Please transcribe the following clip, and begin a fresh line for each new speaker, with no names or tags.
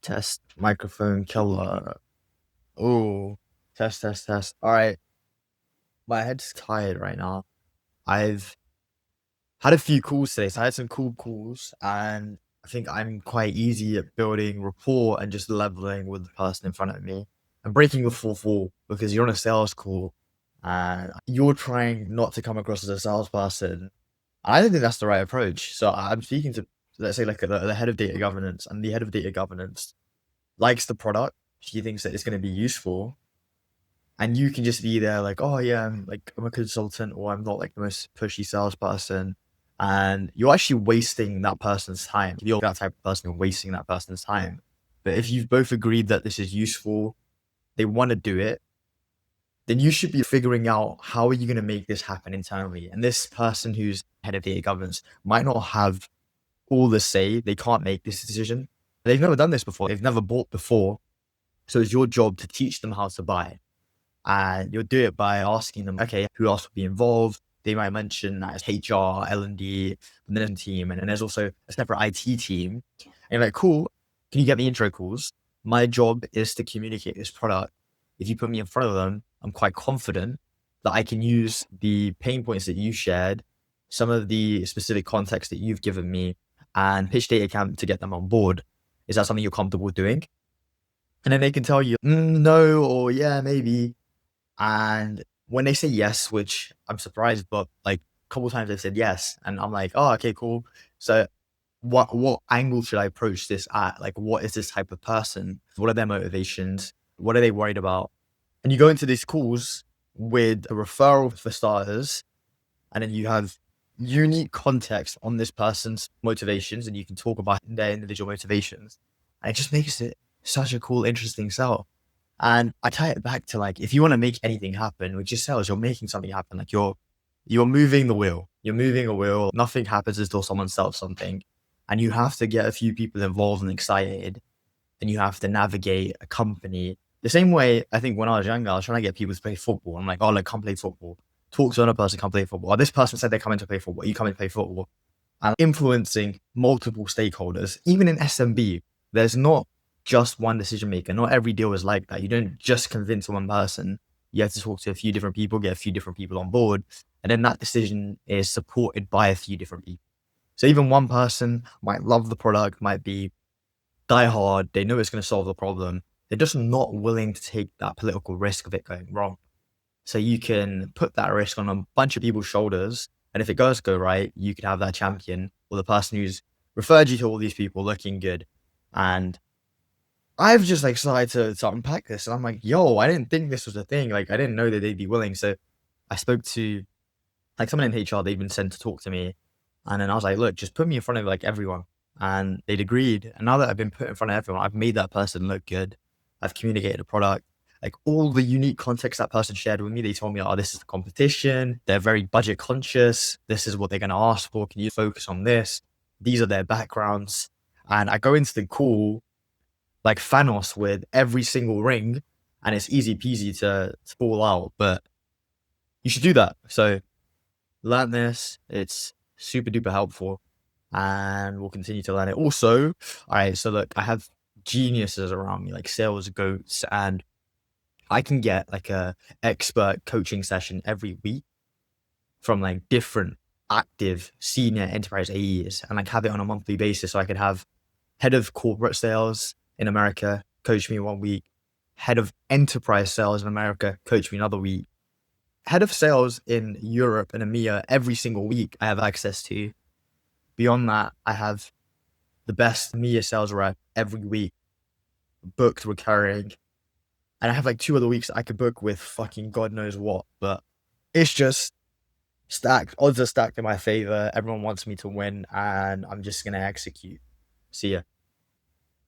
Test microphone killer. Oh, test, test, test. All right. My head's tired right now. I've had a few calls today. So I had some cool calls, and I think I'm quite easy at building rapport and just leveling with the person in front of me and breaking the fourth wall because you're on a sales call and you're trying not to come across as a salesperson. I don't think that's the right approach. So I'm speaking to, let's say, like the head of data governance, and the head of data governance likes the product. She thinks that it's going to be useful, and you can just be there like, oh yeah, I'm a consultant, or I'm not like the most pushy salesperson, and you're actually wasting that person's time. You're that type of person, you're wasting that person's time. But if you've both agreed that this is useful, they want to do it, then you should be figuring out how are you going to make this happen internally. And this person who's head of data governance might not have all the say. They can't make this decision. They've never done this before. They've never bought before. So it's your job to teach them how to buy. And you'll do it by asking them, okay, who else will be involved? They might mention that it's HR, L&D, and then a team. And then there's also a separate IT team. And you're like, cool, can you get me intro calls? My job is to communicate this product. If you put me in front of them, I'm quite confident that I can use the pain points that you shared, some of the specific context that you've given me, and pitch data camp to get them on board. Is that something you're comfortable doing? And then they can tell you, no, or yeah, maybe. And when they say yes, which I'm surprised, but like a couple of times they've said yes. And I'm like, oh, okay, cool. So what angle should I approach this at? Like, what is this type of person? What are their motivations? What are they worried about? And you go into these calls with a referral for starters, and then you have unique context on this person's motivations, and you can talk about their individual motivations. And it just makes it such a cool, interesting sell. And I tie it back to like, if you want to make anything happen with your sales, you're making something happen. Like you're moving the wheel. You're moving a wheel. Nothing happens until someone sells something. And you have to get a few people involved and excited. And you have to navigate a company. The same way, I think when I was younger, I was trying to get people to play football. I'm like, oh, like, come play football. Talk to another person, come play football. Or this person said they're coming to play football. You come and play football. And influencing multiple stakeholders, even in SMB, there's not just one decision maker. Not every deal is like that. You don't just convince one person. You have to talk to a few different people, get a few different people on board. And then that decision is supported by a few different people. So even one person might love the product, might be die hard. They know it's going to solve the problem. They're just not willing to take that political risk of it going wrong. So you can put that risk on a bunch of people's shoulders. And if it does go right, you could have that champion or the person who's referred you to all these people looking good. And I've just like started to unpack this, and I'm like, yo, I didn't think this was a thing. Like, I didn't know that they'd be willing. So I spoke to like someone in HR they've been sent to talk to me. And then I was like, look, just put me in front of like everyone. And they'd agreed. And now that I've been put in front of everyone, I've made that person look good. I've communicated a product. Like all the unique context that person shared with me, they told me, oh, this is the competition. They're very budget conscious. This is what they're going to ask for. Can you focus on this? These are their backgrounds. And I go into the call like Thanos with every single ring, and it's easy peasy to fall out. But you should do that. So learn this. It's super duper helpful, and we'll continue to learn it. Also, all right, so look, I have geniuses around me, like sales goats, and I can get like a expert coaching session every week from like different active senior enterprise AEs, and like have it on a monthly basis. So I could have head of corporate sales in America coach me 1 week, head of enterprise sales in America coach me another week, head of sales in Europe and EMEA every single week I have access to. Beyond that, I have the best EMEA sales rep every week booked recurring. And I have like 2 other weeks I could book with fucking God knows what. But it's just stacked. Odds are stacked in my favor. Everyone wants me to win, and I'm just going to execute. See ya.